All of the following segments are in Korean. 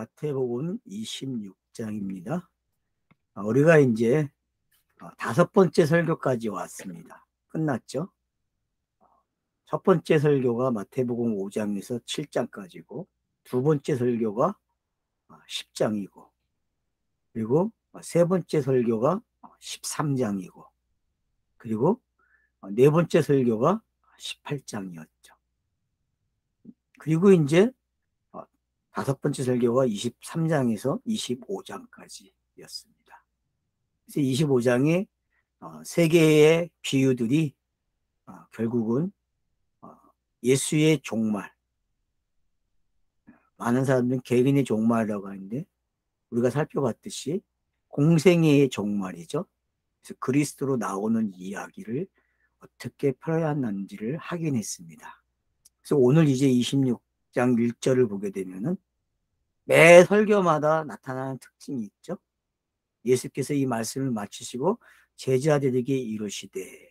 마태복음 26장입니다. 우리가 이제 5번째 설교까지 왔습니다. 끝났죠? 첫 번째 설교가 마태복음 5장에서 7장까지고, 두 번째 설교가 10장이고, 그리고 세 번째 설교가 13장이고, 그리고 네 번째 설교가 18장이었죠. 그리고 이제 5번째 설교가 23장에서 25장까지였습니다. 그래서 25장에 세 개의 비유들이 결국은 예수의 종말, 많은 사람들은 개인의 종말이라고 하는데 우리가 살펴봤듯이 공생애의 종말이죠. 그래서 그리스도로 나오는 이야기를 어떻게 표현하는지를 확인했습니다. 그래서 오늘 이제 26장 1절을 보게 되면은 매 설교마다 나타나는 특징이 있죠. 예수께서 이 말씀을 마치시고 제자들에게 이르시되,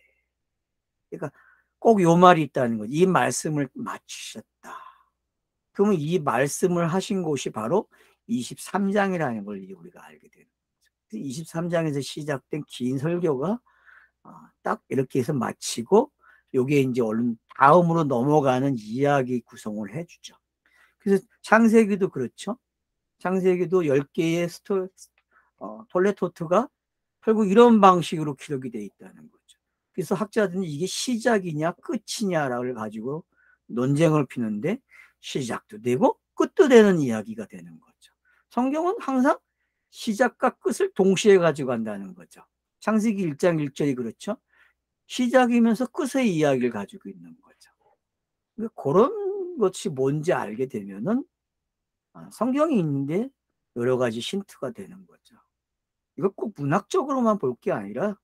그러니까 꼭 요 말이 있다는 거죠. 이 말씀을 마치셨다. 그러면 이 말씀을 하신 곳이 바로 23장이라는 걸 이제 우리가 알게 되는 거죠. 23장에서 시작된 긴 설교가 딱 이렇게 해서 마치고 요게 이제 얼른 다음으로 넘어가는 이야기 구성을 해주죠. 그래서 창세기도 그렇죠. 창세기도 10개의 톨레토트가 결국 이런 방식으로 기록이 되어 있다는 거죠. 그래서 학자들은 이게 시작이냐 끝이냐를 가지고 논쟁을 피는데 시작도 되고 끝도 되는 이야기가 되는 거죠. 성경은 항상 시작과 끝을 동시에 가지고 간다는 거죠. 창세기 1장 1절이 그렇죠. 시작이면서 끝의 이야기를 가지고 있는 거죠. 그런 것이 뭔지 알게 되면은 성경이 있는데 여러 가지 힌트가 되는 거죠. 이거 꼭 문학적으로만 볼 게 아니라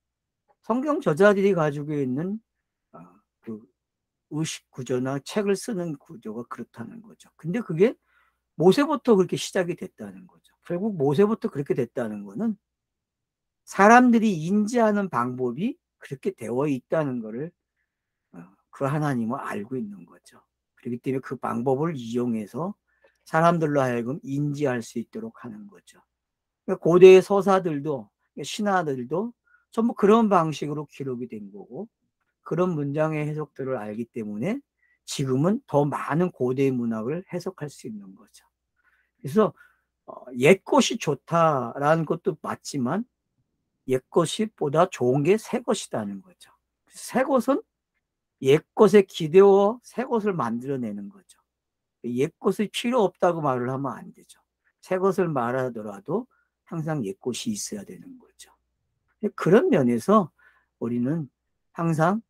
성경 저자들이 가지고 있는 그 의식 구조나 책을 쓰는 구조가 그렇다는 거죠. 근데 그게 모세부터 그렇게 시작이 됐다는 거죠. 결국 모세부터 그렇게 됐다는 거는 사람들이 인지하는 방법이 그렇게 되어 있다는 것을 그 하나님은 알고 있는 거죠. 그렇기 때문에 그 방법을 이용해서 사람들로 하여금 인지할 수 있도록 하는 거죠. 고대의 서사들도 신화들도 전부 그런 방식으로 기록이 된 거고, 그런 문장의 해석들을 알기 때문에 지금은 더 많은 고대 문학을 해석할 수 있는 거죠. 그래서 옛것이 좋다라는 것도 맞지만 옛것이 보다 좋은 게 새것이라는 거죠. 새것은 옛것에 기대어 새것을 만들어내는 거죠. 옛것이 필요 없다고 말을 하면 안 되죠. 새것을 말하더라도 항상 옛것이 있어야 되는 거죠. 그런 면에서 우리는 항상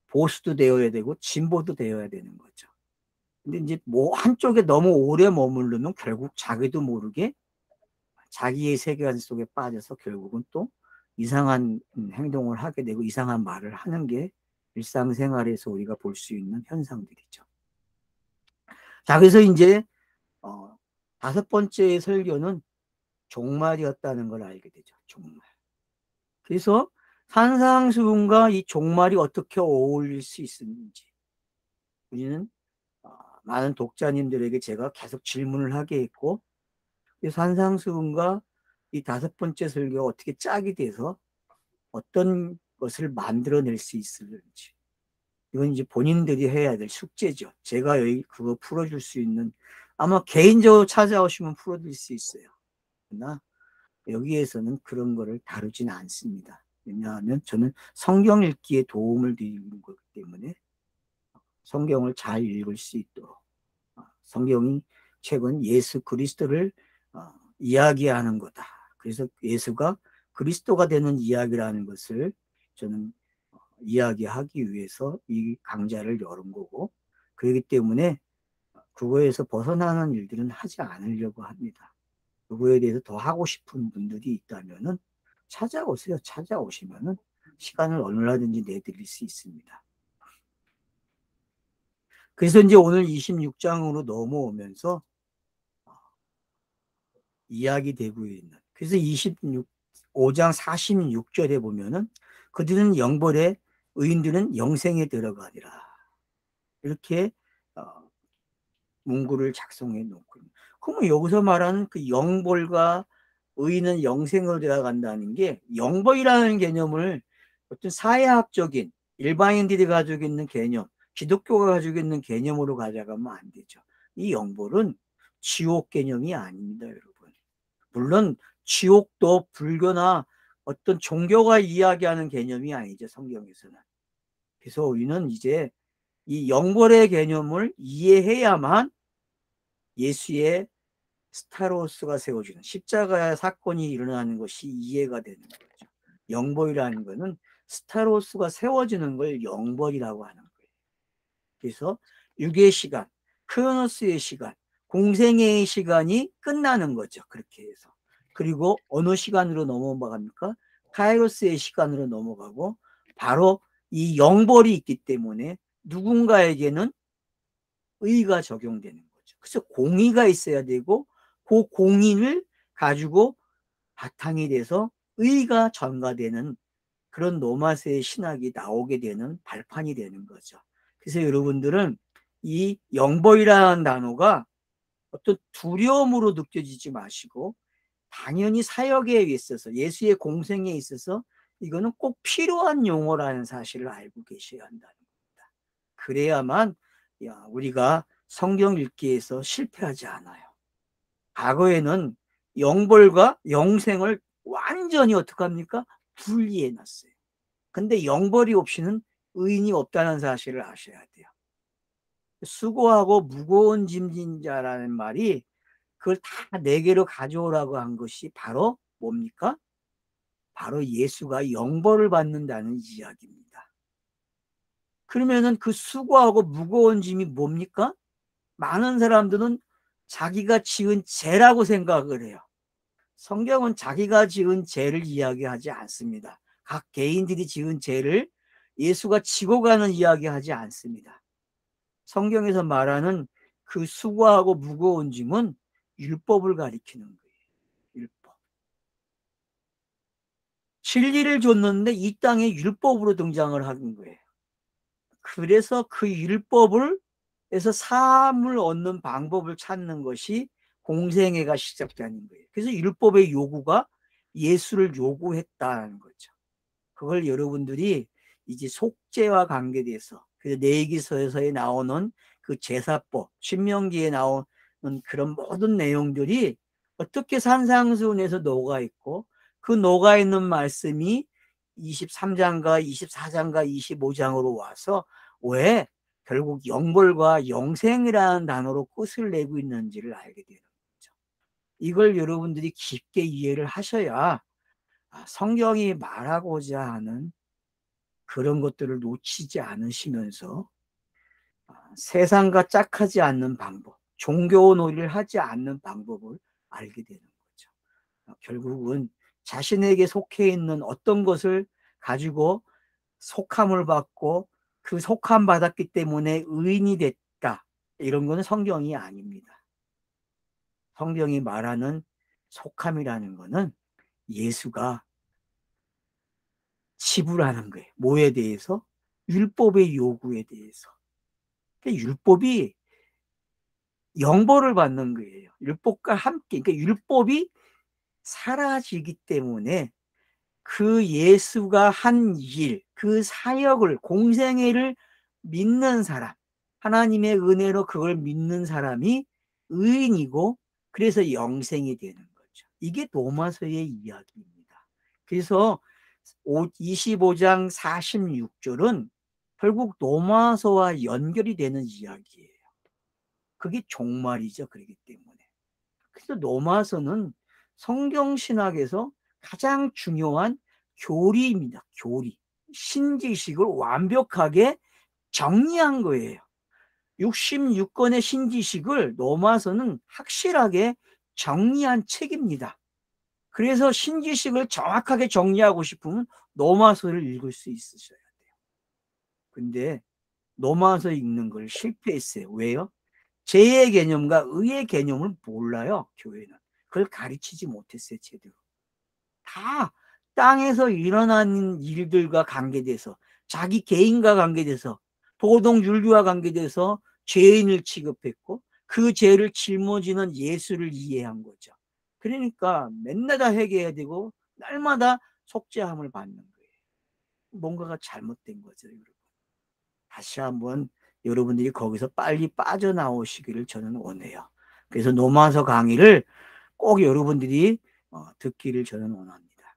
보수도 되어야 되고 진보도 되어야 되는 거죠. 근데 이제 뭐 한쪽에 너무 오래 머무르면 결국 자기도 모르게 자기의 세계관 속에 빠져서 결국은 또 이상한 행동을 하게 되고 이상한 말을 하는 게 일상생활에서 우리가 볼 수 있는 현상들이죠. 자, 그래서 이제 5번째 설교는 종말이었다는 걸 알게 되죠. 종말. 그래서 산상수훈과 이 종말이 어떻게 어울릴 수 있는지 우리는 많은 독자님들에게 제가 계속 질문을 하게 했고, 산상수훈과 이 5번째 설교가 어떻게 짝이 돼서 어떤 것을 만들어낼 수 있을지, 이건 이제 본인들이 해야 될 숙제죠. 제가 여기 그거 풀어줄 수 있는, 아마 개인적으로 찾아오시면 풀어줄 수 있어요. 그러나 여기에서는 그런 거를 다루지는 않습니다. 왜냐하면 저는 성경 읽기에 도움을 드리는 거기 때문에 성경을 잘 읽을 수 있도록, 성경이 책은 예수 그리스도를 이야기하는 거다. 그래서 예수가 그리스도가 되는 이야기라는 것을 저는 이야기하기 위해서 이 강좌를 열은 거고, 그렇기 때문에 그거에서 벗어나는 일들은 하지 않으려고 합니다. 그거에 대해서 더 하고 싶은 분들이 있다면은 찾아오세요. 찾아오시면은 시간을 얼마든지 내드릴 수 있습니다. 그래서 이제 오늘 26장으로 넘어오면서 이야기되고 있는, 그래서 25장 46절에 보면은 그들은 영벌에 의인들은 영생에 들어가니라, 이렇게 문구를 작성해 놓고. 그러면 여기서 말하는 그 영벌과 의는 영생을 들어간다는 게, 영벌이라는 개념을 어떤 사회학적인 일반인들이 가지고 있는 개념, 기독교가 가지고 있는 개념으로 가져가면 안 되죠. 이 영벌은 지옥 개념이 아닙니다, 여러분. 물론 지옥도 불교나 어떤 종교가 이야기하는 개념이 아니죠, 성경에서는. 그래서 우리는 이제 이 영벌의 개념을 이해해야만 예수의 스타로스가 세워지는 십자가의 사건이 일어나는 것이 이해가 되는 거죠. 영벌이라는 것은 스타로스가 세워지는 걸 영벌이라고 하는 거예요. 그래서 육의 시간, 크로노스의 시간, 공생애의 시간이 끝나는 거죠. 그렇게 해서. 그리고 어느 시간으로 넘어갑니까? 카이로스의 시간으로 넘어가고, 바로 이 영벌이 있기 때문에 누군가에게는 의가 적용되는 거죠. 그래서 공의가 있어야 되고, 그 공의를 가지고 바탕이 돼서 의가 전가되는 그런 노마스의 신학이 나오게 되는 발판이 되는 거죠. 그래서 여러분들은 이 영벌이라는 단어가 어떤 두려움으로 느껴지지 마시고, 당연히 사역에 있어서, 예수의 공생에 있어서 이거는 꼭 필요한 용어라는 사실을 알고 계셔야 한다는 겁니다. 그래야만 우리가 성경 읽기에서 실패하지 않아요. 과거에는 영벌과 영생을 완전히 어떡합니까? 분리해 놨어요. 근데 영벌이 없이는 의인이 없다는 사실을 아셔야 돼요. 수고하고 무거운 짐진 자라는 말이, 그걸 다 내게로 가져오라고 한 것이 바로 뭡니까? 바로 예수가 영벌을 받는다는 이야기입니다. 그러면은 그 수고하고 무거운 짐이 뭡니까? 많은 사람들은 자기가 지은 죄라고 생각을 해요. 성경은 자기가 지은 죄를 이야기하지 않습니다. 각 개인들이 지은 죄를 예수가 지고 가는 이야기하지 않습니다. 성경에서 말하는 그 수고하고 무거운 짐은 율법을 가리키는 거예요. 율법. 진리를 줬는데 이 땅에 율법으로 등장을 하는 거예요. 그래서 그 율법을 해서 사함을 얻는 방법을 찾는 것이 공생애가 시작되는 거예요. 그래서 율법의 요구가 예수를 요구했다는 거죠. 그걸 여러분들이 이제 속죄와 관계돼서, 그래서 레위기서에서 나오는 그 제사법, 신명기에 나오는 그런 모든 내용들이 어떻게 산상수훈에서 녹아있고, 그 녹아있는 말씀이 23장과 24장과 25장으로 와서 왜 결국 영벌과 영생이라는 단어로 끝을 내고 있는지를 알게 되는 거죠. 이걸 여러분들이 깊게 이해를 하셔야 성경이 말하고자 하는 그런 것들을 놓치지 않으시면서 세상과 짝하지 않는 방법, 종교 놀이를 하지 않는 방법을 알게 되는 거죠. 결국은 자신에게 속해 있는 어떤 것을 가지고 속함을 받고 그 속함 받았기 때문에 의인이 됐다, 이런 거는 성경이 아닙니다. 성경이 말하는 속함이라는 거는 예수가 지불하는 거예요. 뭐에 대해서? 율법의 요구에 대해서. 그러니까 율법이 영벌을 받는 거예요. 율법과 함께. 그러니까 율법이 사라지기 때문에 그 예수가 한 일, 그 사역을, 공생애를 믿는 사람, 하나님의 은혜로 그걸 믿는 사람이 의인이고, 그래서 영생이 되는 거죠. 이게 로마서의 이야기입니다. 그래서 25장 46절은 결국 로마서와 연결이 되는 이야기예요. 그게 종말이죠. 그렇기 때문에. 그래서 로마서는 성경신학에서 가장 중요한 교리입니다. 교리. 신지식을 완벽하게 정리한 거예요. 66권의 신지식을 로마서는 확실하게 정리한 책입니다. 그래서 신지식을 정확하게 정리하고 싶으면 로마서를 읽을 수 있으셔야 돼요. 근데 로마서 읽는 걸 실패했어요. 왜요? 죄의 개념과 의의 개념을 몰라요. 교회는. 그걸 가르치지 못했어요. 제대로. 다 땅에서 일어나는 일들과 관계돼서, 자기 개인과 관계돼서, 도덕 윤리와 관계돼서 죄인을 취급했고, 그 죄를 짊어지는 예수를 이해한 거죠. 그러니까 맨날 다 회개해야 되고 날마다 속죄함을 받는 거예요. 뭔가가 잘못된 거죠, 여러분. 다시 한번 여러분들이 거기서 빨리 빠져나오시기를 저는 원해요. 그래서 노마서 강의를 꼭 여러분들이 듣기를 저는 원합니다.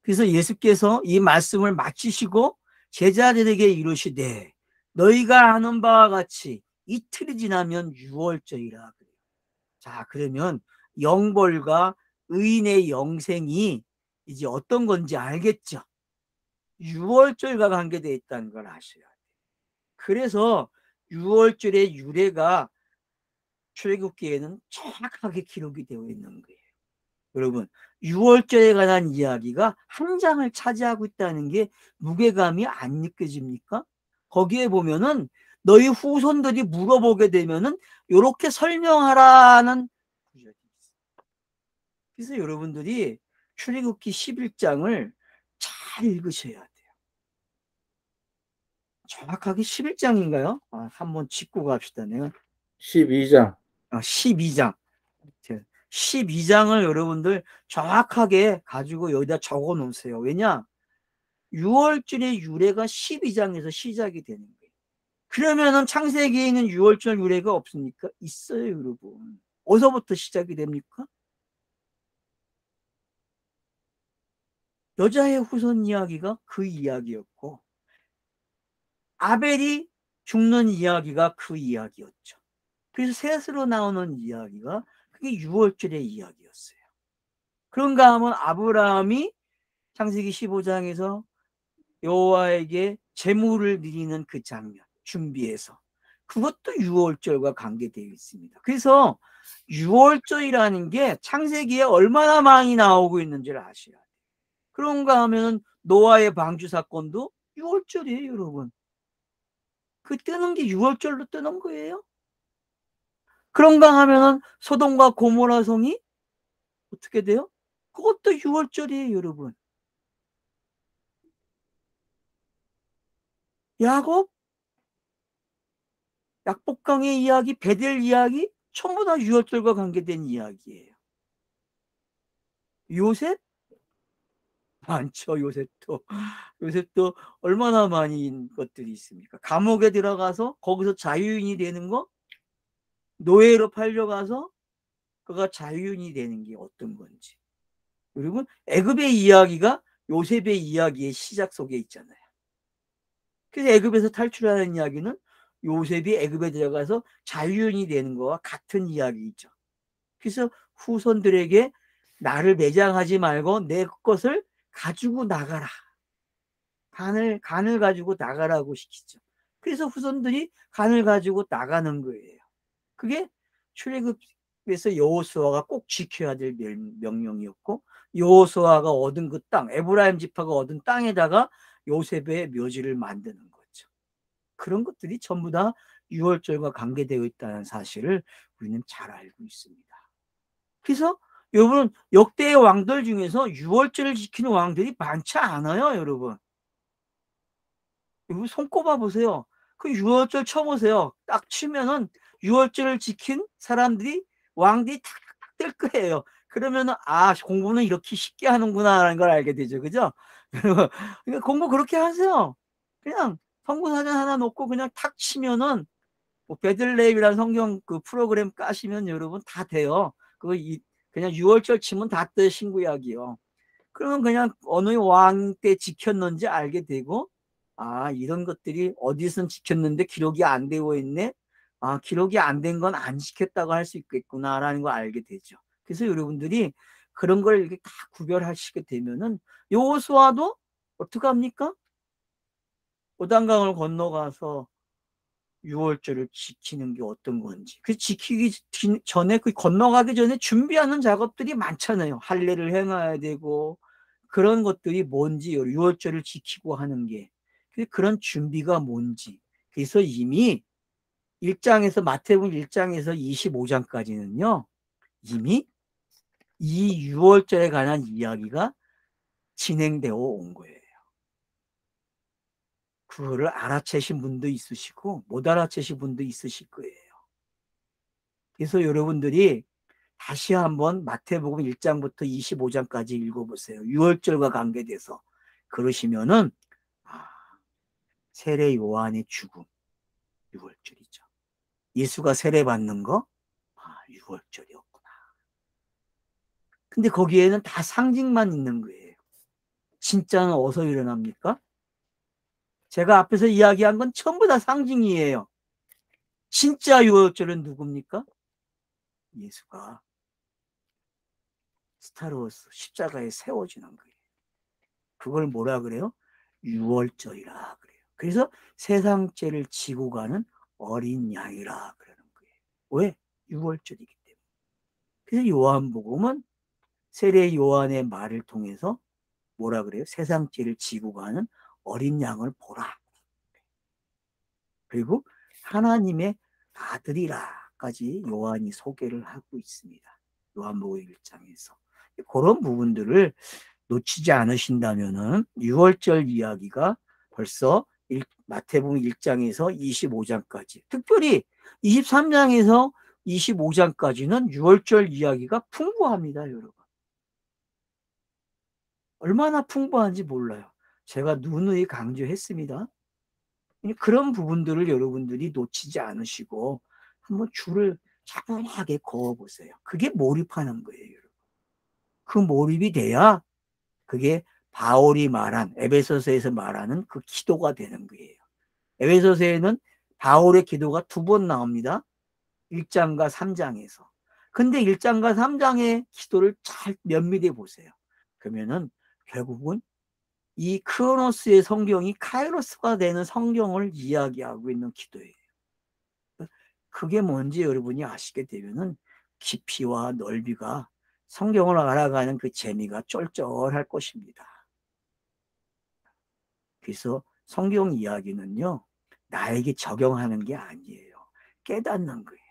그래서 예수께서 이 말씀을 마치시고 제자들에게 이르시되 너희가 아는 바와 같이 이틀이 지나면 유월절이라. 자, 그러면 영벌과 의인의 영생이 이제 어떤 건지 알겠죠? 유월절과 관계되어 있다는 걸 아셔야 돼요. 그래서 유월절의 유래가 출애굽기에는 정확하게 기록이 되어 있는 거예요. 여러분, 유월절에 관한 이야기가 한 장을 차지하고 있다는 게 무게감이 안 느껴집니까? 거기에 보면은 너희 후손들이 물어보게 되면은 이렇게 설명하라는 구절이 있어요. 그래서 여러분들이 출애굽기 11장을 잘 읽으셔야 돼요. 정확하게 11장인가요? 한번 짚고 갑시다. 내가 12장. 12장. 12장을 여러분들 정확하게 가지고 여기다 적어 놓으세요. 왜냐? 6월절의 유래가 12장에서 시작이 되는 거예요. 그러면은 창세기에 있는 6월절 유래가 없습니까? 있어요, 여러분. 어디서부터 시작이 됩니까? 여자의 후손 이야기가 그 이야기였고 아벨이 죽는 이야기가 그 이야기였죠. 그래서 셋으로 나오는 이야기가 그게 6월절의 이야기였어요. 그런가 하면 아브라함이 창세기 15장에서 여호와에게 제물을 드리는 그 장면 준비해서 그것도 6월절과 관계되어 있습니다. 그래서 6월절이라는 게 창세기에 얼마나 많이 나오고 있는지를 아셔야 돼요. 그런가 하면 노아의 방주 사건도 6월절이에요, 여러분. 그 뜨는 게 6월절로 뜨는 거예요. 그런가 하면은 소돔과 고모라 성이 어떻게 돼요? 그것도 6월절이에요, 여러분. 야곱, 약복강의 이야기, 베델 이야기 전부 다 6월절과 관계된 이야기예요. 요셉? 많죠, 요셉도 얼마나 많은 것들이 있습니까? 감옥에 들어가서 거기서 자유인이 되는 거, 노예로 팔려가서 그가 자유인이 되는 게 어떤 건지. 그리고 애굽의 이야기가 요셉의 이야기의 시작 속에 있잖아요. 그래서 애굽에서 탈출하는 이야기는 요셉이 애굽에 들어가서 자유인이 되는 거와 같은 이야기죠. 그래서 후손들에게 나를 매장하지 말고 내 것을 가지고 나가라. 간을 가지고 나가라고 시키죠. 그래서 후손들이 간을 가지고 나가는 거예요. 그게 출애굽에서 여호수아가 꼭 지켜야 될 명령이었고 여호수아가 얻은 그 땅, 에브라임 지파가 얻은 땅에다가 요셉의 묘지를 만드는 거죠. 그런 것들이 전부 다 유월절과 관계되어 있다는 사실을 우리는 잘 알고 있습니다. 그래서 여러분 역대의 왕들 중에서 유월절을 지키는 왕들이 많지 않아요, 여러분. 여러분 손꼽아 보세요. 그 유월절 쳐보세요. 딱 치면은 유월절을 지킨 사람들이 왕들이 탁탁 뜰 거예요. 그러면은 공부는 이렇게 쉽게 하는구나라는 걸 알게 되죠, 그죠? 그러니까 공부 그렇게 하세요. 그냥 성구사전 하나 놓고 그냥 탁 치면은 뭐 베들레헴이라는 성경 그 프로그램 까시면 여러분 다 돼요. 그냥 유월절 치면 다 떠요, 신구약이요. 그러면 그냥 어느 왕 때 지켰는지 알게 되고 이런 것들이 어디선 지켰는데 기록이 안 되어 있네. 기록이 안 된 건 안 지켰다고 할 수 있겠구나라는 걸 알게 되죠. 그래서 여러분들이 그런 걸 이렇게 다 구별하시게 되면은 여호수아도 어떻게 합니까? 요단강을 건너가서 유월절을 지키는 게 어떤 건지. 그 지키기 전에 그 건너가기 전에 준비하는 작업들이 많잖아요. 할례를 행해야 되고 그런 것들이 뭔지 유월절을 지키고 하는 게 그런 준비가 뭔지. 그래서 이미 1장에서 마태복음 1장에서 25장까지는요. 이미 이 유월절에 관한 이야기가 진행되어 온 거예요. 그거를 알아채신 분도 있으시고 못 알아채신 분도 있으실 거예요. 그래서 여러분들이 다시 한번 마태복음 1장부터 25장까지 읽어보세요. 유월절과 관계돼서. 그러시면은 아, 세례 요한의 죽음, 유월절이죠. 예수가 세례 받는 거, 유월절이었구나. 근데 거기에는 다 상징만 있는 거예요. 진짜는 어디서 일어납니까? 제가 앞에서 이야기한 건 전부 다 상징이에요. 진짜 유월절은 누굽니까? 예수가 스타로서 십자가에 세워지는 거예요. 그걸 뭐라 그래요? 유월절이라 그래요. 그래서 세상죄를 지고 가는 어린 양이라 그러는 거예요. 왜? 유월절이기 때문에. 그래서 요한복음은 세례 요한의 말을 통해서 뭐라 그래요? 세상죄를 지고 가는 어린 양을 보라. 그리고 하나님의 아들이라까지 요한이 소개를 하고 있습니다. 요한복음 1장에서. 그런 부분들을 놓치지 않으신다면은 6월절 이야기가 벌써 마태복음 1장에서 25장까지, 특별히 23장에서 25장까지는 6월절 이야기가 풍부합니다, 여러분. 얼마나 풍부한지 몰라요. 제가 누누이 강조했습니다. 그런 부분들을 여러분들이 놓치지 않으시고 한번 줄을 차분하게 그어보세요. 그게 몰입하는 거예요, 여러분. 그 몰입이 돼야 그게 바울이 말한, 에베소서에서 말하는 그 기도가 되는 거예요. 에베소서에는 바울의 기도가 2번 나옵니다. 1장과 3장에서. 근데 1장과 3장의 기도를 잘 면밀히 보세요. 그러면은 결국은 이 크로노스의 성경이 카이로스가 되는 성경을 이야기하고 있는 기도예요. 그게 뭔지 여러분이 아시게 되면은 깊이와 넓이가, 성경을 알아가는 그 재미가 쫄쫄할 것입니다. 그래서 성경 이야기는요, 나에게 적용하는 게 아니에요. 깨닫는 거예요.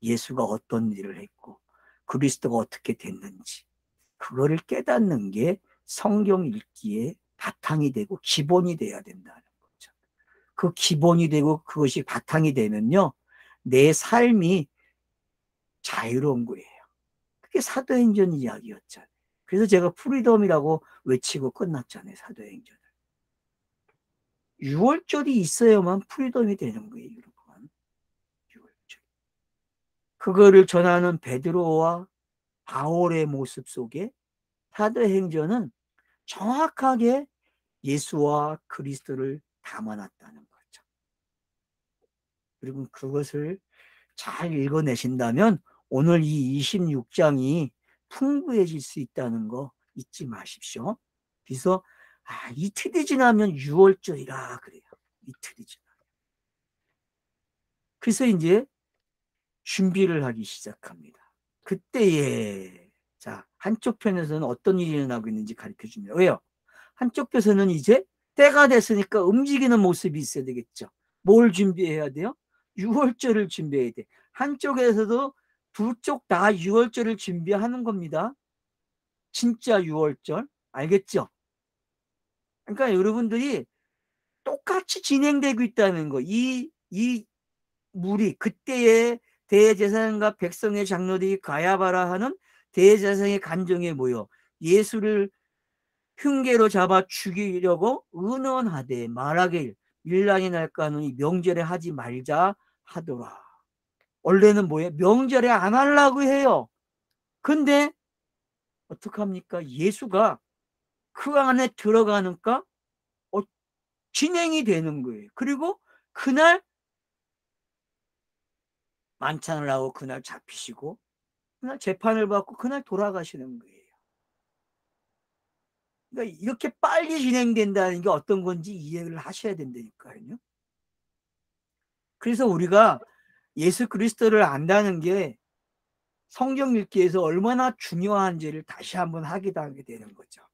예수가 어떤 일을 했고 그리스도가 어떻게 됐는지, 그거를 깨닫는 게 성경 읽기에 바탕이 되고 기본이 돼야 된다는 거죠. 그 기본이 되고 그것이 바탕이 되면요, 내 삶이 자유로운 거예요. 그게 사도행전 이야기였잖아요. 그래서 제가 프리덤이라고 외치고 끝났잖아요, 사도행전을. 6월절이 있어야만 프리덤이 되는 거예요, 여러분. 6월절. 그거를 전하는 베드로와 바울의 모습 속에 사도행전은 정확하게 예수와 그리스도를 담아놨다는 거죠. 그리고 그것을 잘 읽어내신다면 오늘 이 26장이 풍부해질 수 있다는 거 잊지 마십시오. 그래서 이틀이 지나면 6월절이라 그래요. 이틀이 지나면. 그래서 이제 준비를 하기 시작합니다. 그때에 자, 한쪽 편에서는 어떤 일이 일어나고 있는지 가르쳐 줍니다. 왜요? 한쪽 편에서는 이제 때가 됐으니까 움직이는 모습이 있어야 되겠죠. 뭘 준비해야 돼요? 6월절을 준비해야 돼. 한쪽에서도 두 쪽 다 6월절을 준비하는 겁니다. 진짜 6월절. 알겠죠? 그러니까 여러분들이 똑같이 진행되고 있다는 거. 이 무리, 그때의 대제사장과 백성의 장로들이 가야바라 하는 대제사장의 간정에 모여 예수를 흉계로 잡아 죽이려고 의논하되 말하길 일난이 날까 하노니 명절에 하지 말자 하더라. 원래는 뭐예요? 명절에 안 하려고 해요. 근데 어떡합니까? 예수가 그 안에 들어가니까 진행이 되는 거예요. 그리고 그날 만찬을 하고 그날 잡히시고 그날 재판을 받고 그날 돌아가시는 거예요. 그러니까 이렇게 빨리 진행된다는 게 어떤 건지 이해를 하셔야 된다니까요. 그래서 우리가 예수 그리스도를 안다는 게 성경 읽기에서 얼마나 중요한지를 다시 한번 하게 되는 거죠.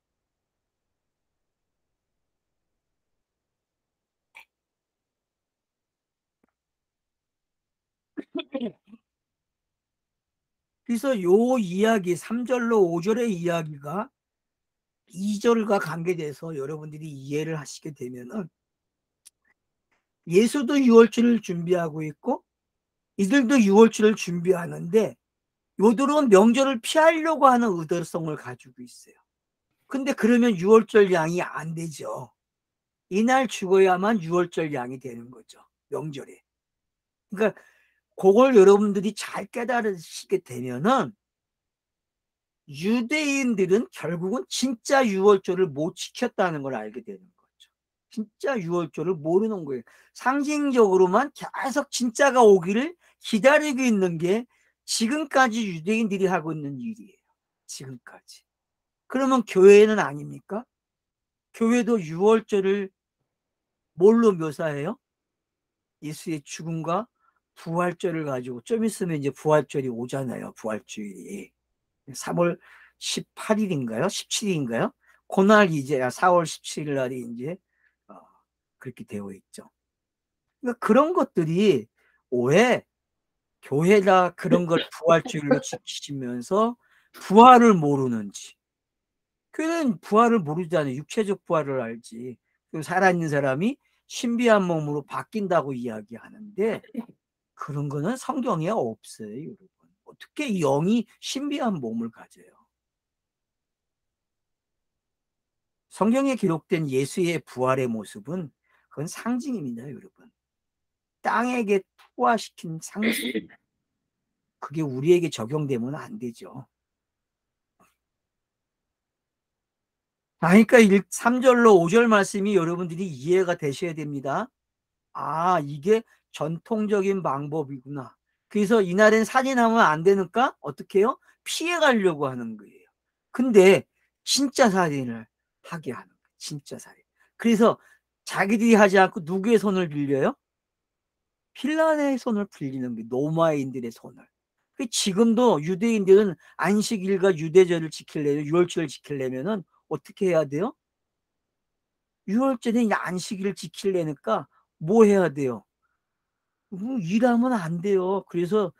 그래서 요 이야기 3절로 5절의 이야기가 2절과 관계돼서 여러분들이 이해를 하시게 되면은 예수도 유월절을 준비하고 있고 이들도 유월절을 준비하는데 요들은 명절을 피하려고 하는 의도성을 가지고 있어요. 근데 그러면 유월절 양이 안 되죠. 이날 죽어야만 유월절 양이 되는 거죠. 명절에. 그러니까 그걸 여러분들이 잘 깨달으시게 되면은 유대인들은 결국은 진짜 유월절을 못 지켰다는 걸 알게 되는 거죠. 진짜 유월절을 모르는 거예요. 상징적으로만 계속 진짜가 오기를 기다리고 있는 게 지금까지 유대인들이 하고 있는 일이에요. 지금까지. 그러면 교회는 아닙니까? 교회도 유월절을 뭘로 묘사해요? 예수의 죽음과 부활절을 가지고 좀 있으면 이제 부활절이 오잖아요. 부활주일이. 3월 18일인가요? 17일인가요? 그날 이제 4월 17일 날이 이제 어, 그렇게 되어 있죠. 그러니까 그런 것들이 왜 교회가 그런 걸 부활주일로 지키시면서 부활을 모르는지. 교회는 부활을 모르잖아요. 육체적 부활을 알지. 살아있는 사람이 신비한 몸으로 바뀐다고 이야기하는데 그런 거는 성경에 없어요, 여러분. 어떻게 영이 신비한 몸을 가져요? 성경에 기록된 예수의 부활의 모습은 그건 상징입니다, 여러분. 땅에게 투하시킨 상징. 그게 우리에게 적용되면 안 되죠. 그러니까 3절로 5절 말씀이 여러분들이 이해가 되셔야 됩니다. 아, 이게 전통적인 방법이구나. 그래서 이날엔 살인하면 안 되니까 어떻게 해요? 피해 가려고 하는 거예요. 근데 진짜 살인을 하게 하는 거예요. 진짜 살인. 그래서 자기들이 하지 않고 누구의 손을 빌려요? 필란의 손을 빌리는 게 로마인들의 손을. 지금도 유대인들은 안식일과 유대절을 지키려면, 유월절을 지키려면은 어떻게 해야 돼요? 유월절에 안식일을 지키려니까 뭐 해야 돼요? 일하면 안 돼요. 그래서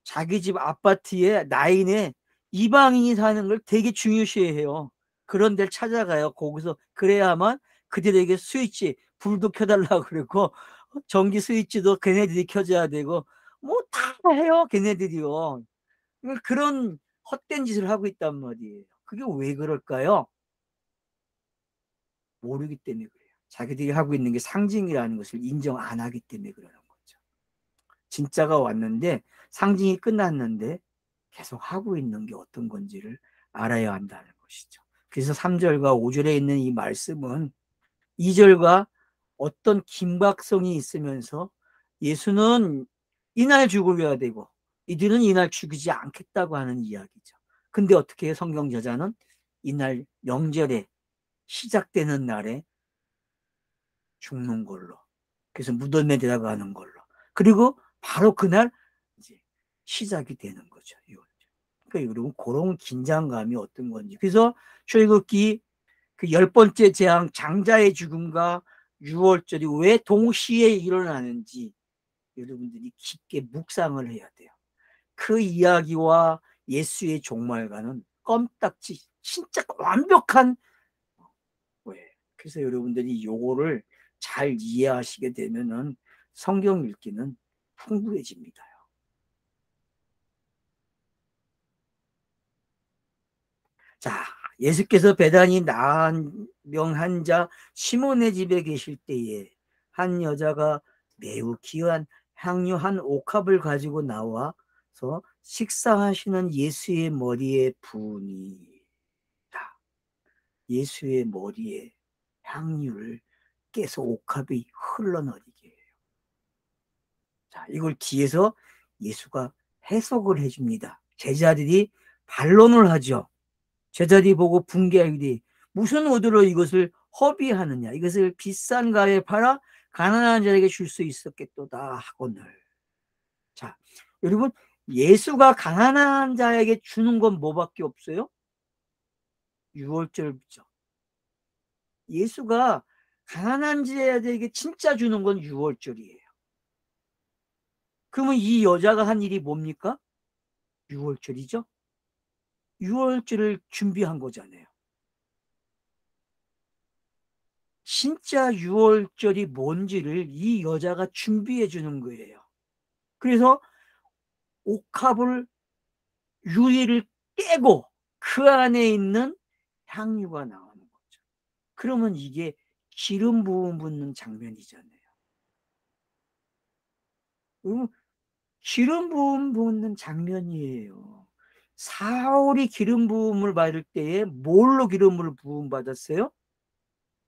자기 집 아파트에 나인에 이방인이 사는 걸 되게 중요시해요. 그런 데를 찾아가요. 거기서 그래야만 그들에게 스위치 불도 켜달라고 그러고 전기 스위치도 걔네들이 켜줘야 되고 뭐 다 해요. 걔네들이요. 그런 헛된 짓을 하고 있단 말이에요. 그게 왜 그럴까요? 모르기 때문에 그래요. 자기들이 하고 있는 게 상징이라는 것을 인정 안 하기 때문에 그러는 거죠. 진짜가 왔는데 상징이 끝났는데 계속 하고 있는 게 어떤 건지를 알아야 한다는 것이죠. 그래서 3절과 5절에 있는 이 말씀은 2절과 어떤 긴박성이 있으면서 예수는 이날 죽어야 되고 이들은 이날 죽이지 않겠다고 하는 이야기죠. 근데 어떻게 해요? 성경 저자는 이날 명절에 시작되는 날에 죽는 걸로. 그래서 무덤에 들어가는 걸로. 그리고 바로 그날 이제 시작이 되는 거죠. 그러니까 여러분 그런 긴장감이 어떤 건지. 그래서 출애굽기 그 10번째 재앙 장자의 죽음과 유월절이 왜 동시에 일어나는지 여러분들이 깊게 묵상을 해야 돼요. 그 이야기와 예수의 종말과는 껌딱지 진짜 완벽한 거예요. 그래서 여러분들이 요거를 잘 이해하시게 되면은 성경 읽기는 풍부해집니다. 자, 예수께서 베다니 나은 명 환자 시몬의 집에 계실 때에 한 여자가 매우 귀한 향유 한 옥합을 가지고 나와서 식사하시는 예수의 머리에 부으니라. 예수의 머리에 향유를 깨서 옥합이 흘러내리게 해요. 자, 이걸 뒤에서 예수가 해석을 해줍니다. 제자들이 반론을 하죠. 제자들이 보고 분개하되 무슨 의도로 이것을 허비하느냐, 이것을 비싼 가에 팔아 가난한 자에게 줄 수 있었겠도다 하거늘. 자, 여러분, 예수가 가난한 자에게 주는 건 뭐밖에 없어요? 유월절이죠. 예수가 가난한 자에게 진짜 주는 건 유월절이에요. 그러면 이 여자가 한 일이 뭡니까? 유월절이죠. 유월절을 준비한 거잖아요. 진짜 유월절이 뭔지를 이 여자가 준비해 주는 거예요. 그래서 옥합을 유리를 깨고 그 안에 있는 향유가 나오는 거죠. 그러면 이게 기름 부음 붓는 장면이잖아요. 기름 부음 붓는 장면이에요. 사울이 기름 부음을 받을 때에 뭘로 기름을 부음 받았어요?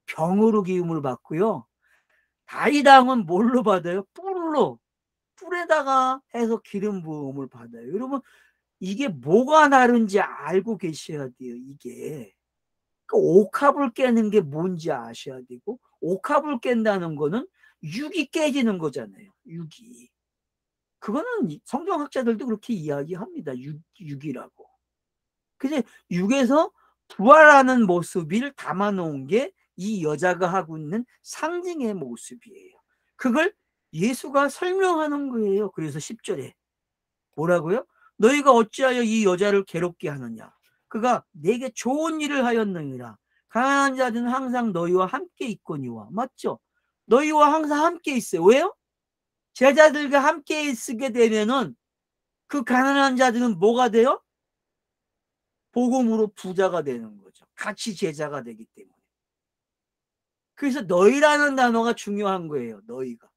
병으로 기름을 받고요. 다윗 왕은 뭘로 받아요? 뿔로, 뿔에다가 해서 기름 부음을 받아요. 여러분, 이게 뭐가 다른지 알고 계셔야 돼요. 이게 그 옥합을 깨는 게 뭔지 아셔야 되고, 옥합을 깬다는 거는 육이 깨지는 거잖아요. 육이. 그거는 성경학자들도 그렇게 이야기합니다. 육이라고. 그래서 육에서 부활하는 모습을 담아놓은 게 이 여자가 하고 있는 상징의 모습이에요. 그걸 예수가 설명하는 거예요. 그래서 10절에 뭐라고요? 너희가 어찌하여 이 여자를 괴롭게 하느냐? 그가 내게 좋은 일을 하였느니라. 가난한 자들은 항상 너희와 함께 있거니와. 맞죠? 너희와 항상 함께 있어요. 왜요? 제자들과 함께 있게 되면은 그 가난한 자들은 뭐가 돼요? 복음으로 부자가 되는 거죠. 같이 제자가 되기 때문에. 그래서 너희라는 단어가 중요한 거예요. 너희가.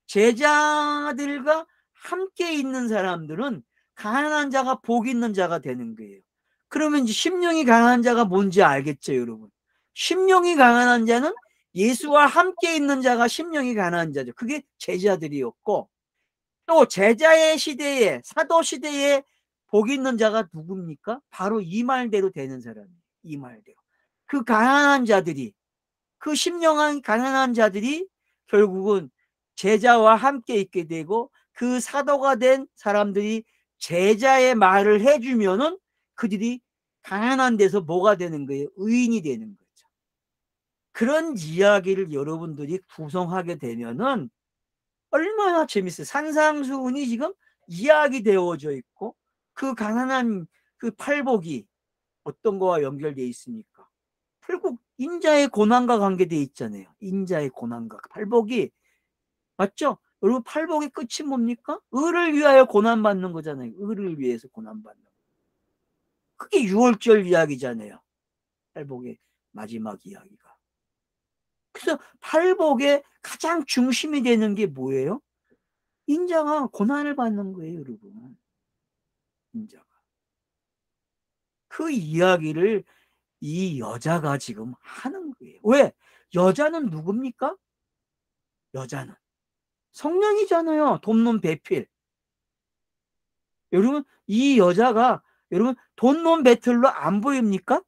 제자들과 함께 있는 사람들은 가난한 자가 복 있는 자가 되는 거예요. 그러면 이제 심령이 가난한 자가 뭔지 알겠죠, 여러분? 심령이 가난한 자는 예수와 함께 있는 자가 심령이 가난한 자죠. 그게 제자들이었고, 또 제자의 시대에, 사도 시대에 복 있는 자가 누굽니까? 바로 이 말대로 되는 사람이에요. 이 말대로. 그 가난한 자들이, 그 심령한 가난한 자들이 결국은 제자와 함께 있게 되고, 그 사도가 된 사람들이 제자의 말을 해주면은 그들이 가난한 데서 뭐가 되는 거예요? 의인이 되는 거죠. 그런 이야기를 여러분들이 구성하게 되면은 얼마나 재밌어요. 산상수훈이 지금 이야기되어져 있고, 그 가난한 그 팔복이 어떤 거와 연결되어 있습니까? 결국 인자의 고난과 관계되어 있잖아요. 인자의 고난과 팔복이, 맞죠? 여러분, 팔복의 끝이 뭡니까? 의를 위하여 고난받는 거잖아요. 의를 위해서 고난받는 거. 그게 6월절 이야기잖아요. 팔복의 마지막 이야기가. 그래서 팔복의 가장 중심이 되는 게 뭐예요? 인자가 고난을 받는 거예요, 여러분. 인자가. 그 이야기를 이 여자가 지금 하는 거예요. 왜? 여자는 누굽니까? 여자는 성령이잖아요. 돕는 배필. 여러분, 이 여자가 여러분 돕는 배틀로 안 보입니까?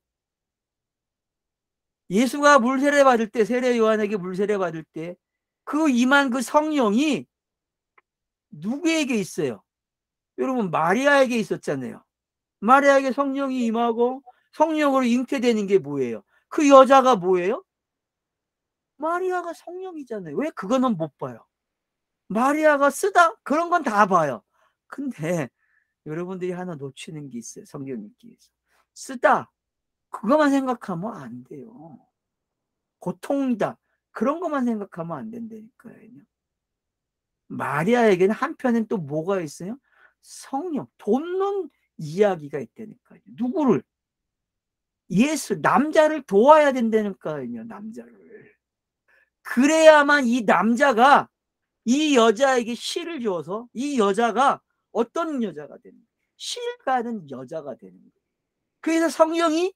예수가 물 세례 받을 때, 세례 요한에게 물 세례 받을 때 그 임한 그 성령이 누구에게 있어요? 여러분, 마리아에게 있었잖아요. 마리아에게 성령이 임하고 성령으로 잉태되는 게 뭐예요? 그 여자가 뭐예요? 마리아가 성령이잖아요. 왜 그거는 못 봐요? 마리아가 쓰다? 그런 건 다 봐요. 근데 여러분들이 하나 놓치는 게 있어요. 성경 읽기에서. 쓰다. 그것만 생각하면 안 돼요. 고통이다. 그런 것만 생각하면 안 된다니까요. 마리아에게는 한편엔 또 뭐가 있어요? 성령, 돕는 이야기가 있다니까요. 누구를? 예수, 남자를 도와야 된다니까요. 남자를. 그래야만 이 남자가 이 여자에게 시를 줘서 이 여자가 어떤 여자가 되는 거예요? 시를 가는 여자가 되는 거예요. 그래서 성령이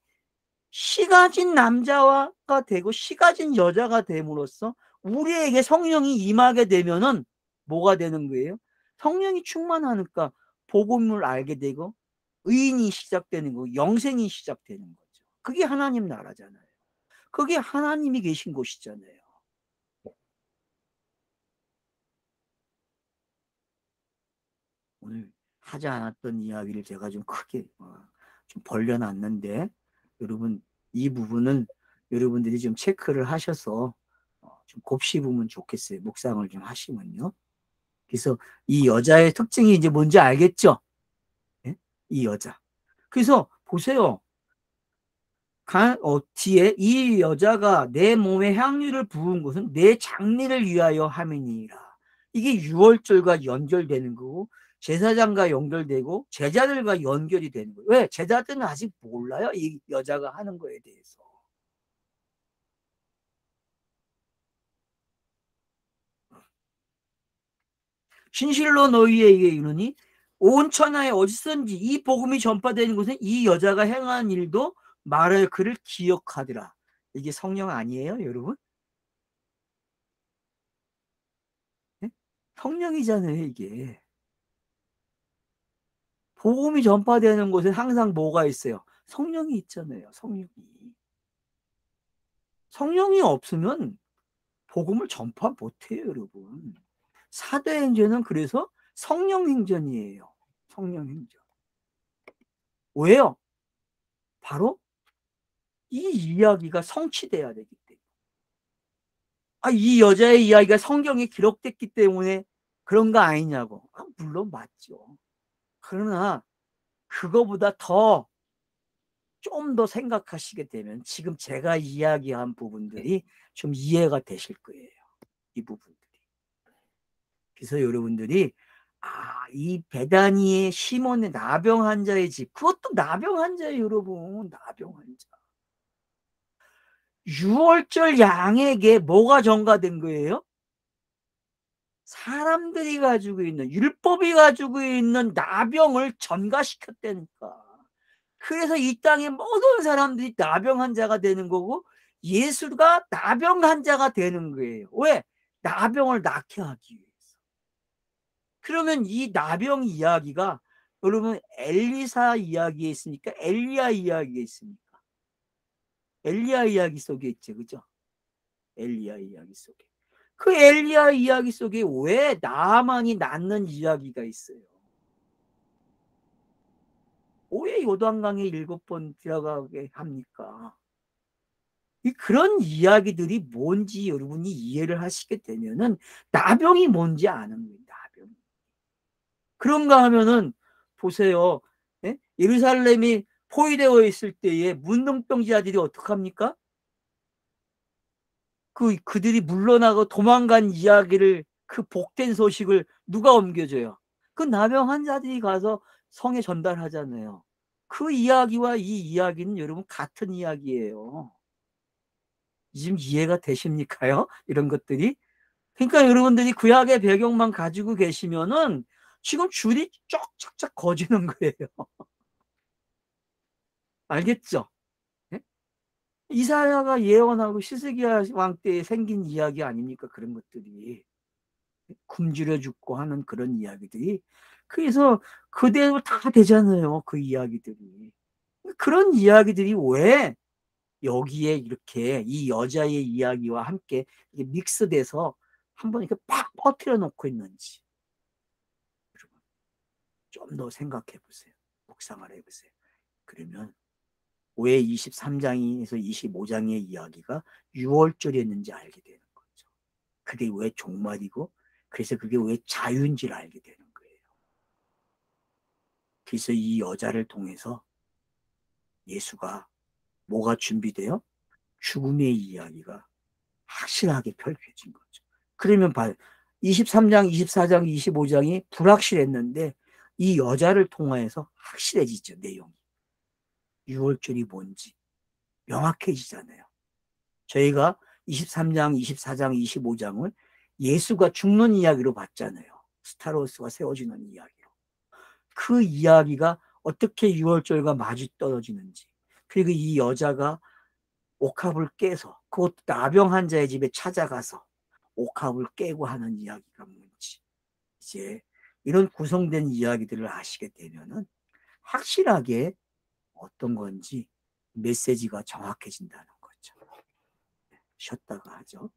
시 가진 남자가 되고 시 가진 여자가 됨으로써 우리에게 성령이 임하게 되면은 뭐가 되는 거예요? 성령이 충만하니까 복음을 알게 되고 의인이 시작되는 거고 영생이 시작되는 거죠. 그게 하나님 나라잖아요. 그게 하나님이 계신 곳이잖아요. 오늘 하지 않았던 이야기를 제가 좀 크게 좀 벌려놨는데, 여러분 이 부분은 여러분들이 좀 체크를 하셔서 좀 곱씹으면 좋겠어요. 묵상을 좀 하시면요. 그래서 이 여자의 특징이 이제 뭔지 알겠죠? 네? 이 여자. 그래서 보세요. 뒤에 이 여자가 내 몸에 향유를 부은 것은 내 장례를 위하여 함이니라. 이게 6월절과 연결되는 거고, 제사장과 연결되고 제자들과 연결이 되는 거예요. 왜? 제자들은 아직 몰라요. 이 여자가 하는 거에 대해서. 진실로 너희에게 이르니 온 천하에 어디서든지 이 복음이 전파되는 곳에 이 여자가 행한 일도 말하여 그를 기억하더라. 이게 성령 아니에요, 여러분? 네? 성령이잖아요, 이게. 복음이 전파되는 곳에 항상 뭐가 있어요? 성령이 있잖아요, 성령이. 성령이 없으면 복음을 전파 못해요, 여러분. 사도행전은 그래서 성령행전이에요. 성령행전. 왜요? 바로 이 이야기가 성취돼야 되기 때문에. 이 여자의 이야기가 성경에 기록됐기 때문에 그런 거 아니냐고. 물론 맞죠. 그러나 그거보다 더 좀 더 생각하시게 되면 지금 제가 이야기한 부분들이 좀 이해가 되실 거예요. 이 부분들이. 그래서 여러분들이 이 베다니의 시몬의 나병 환자의 집, 그것도 나병 환자예요, 여러분. 나병 환자. 6월절 양에게 뭐가 전가된 거예요? 사람들이 가지고 있는, 율법이 가지고 있는 나병을 전가시켰다니까. 그래서 이 땅의 모든 사람들이 나병 환자가 되는 거고 예수가 나병 환자가 되는 거예요. 왜? 나병을 낫게 하기 위해서. 그러면 이 나병 이야기가 여러분 엘리사 이야기에 있으니까 엘리야 이야기에 있습니까? 엘리야 이야기 속에 있죠. 그죠? 엘리야 이야기 속에. 그 엘리야 이야기 속에 왜 나만이 낫는 이야기가 있어요? 왜 요단강에 7번 들어가게 합니까? 그런 이야기들이 뭔지 여러분이 이해를 하시게 되면은 나병이 뭔지 아는 거예요. 나병. 그런가 하면은 보세요. 예? 예루살렘이 포위되어 있을 때에 문둥병자들이 어떡합니까? 그들이 물러나고 도망간 이야기를, 그 복된 소식을 누가 옮겨줘요? 그 나병 환자들이 가서 성에 전달하잖아요. 그 이야기와 이 이야기는 여러분 같은 이야기예요. 지금 이해가 되십니까요? 이런 것들이. 그러니까 여러분들이 구약의 배경만 가지고 계시면은 지금 줄이 쫙쫙쫙 거지는 거예요. 알겠죠? 예? 이사야가 예언하고 시스기야 왕 때에 생긴 이야기 아닙니까? 그런 것들이. 굶주려 죽고 하는 그런 이야기들이. 그래서 그대로 다 되잖아요. 그 이야기들이. 그런 이야기들이 왜 여기에 이렇게 이 여자의 이야기와 함께 믹스돼서 한번 이렇게 팍 퍼뜨려 놓고 있는지 좀 더 생각해 보세요. 묵상을 해보세요. 그러면 왜 23장에서 25장의 이야기가 6월절이었는지 알게 되는 거죠. 그게 왜 종말이고 그래서 그게 왜 자유인지를 알게 되는 거예요. 그래서 이 여자를 통해서 예수가 뭐가 준비돼요? 죽음의 이야기가 확실하게 펼쳐진 거죠. 그러면 봐요. 23장, 24장, 25장이 불확실했는데 이 여자를 통해서 확실해지죠. 내용이. 6월절이 뭔지 명확해지잖아요. 저희가 23장, 24장, 25장을 예수가 죽는 이야기로 봤잖아요. 스타로스가 세워지는 이야기로. 그 이야기가 어떻게 6월절과 맞이떨어지는지, 그리고 이 여자가 옥합을 깨서 그것도 나병 환자의 집에 찾아가서 옥합을 깨고 하는 이야기가 뭔지, 이제 이런 구성된 이야기들을 아시게 되면은 확실하게 어떤 건지 메시지가 정확해진다는 거죠. 쉬었다가 하죠.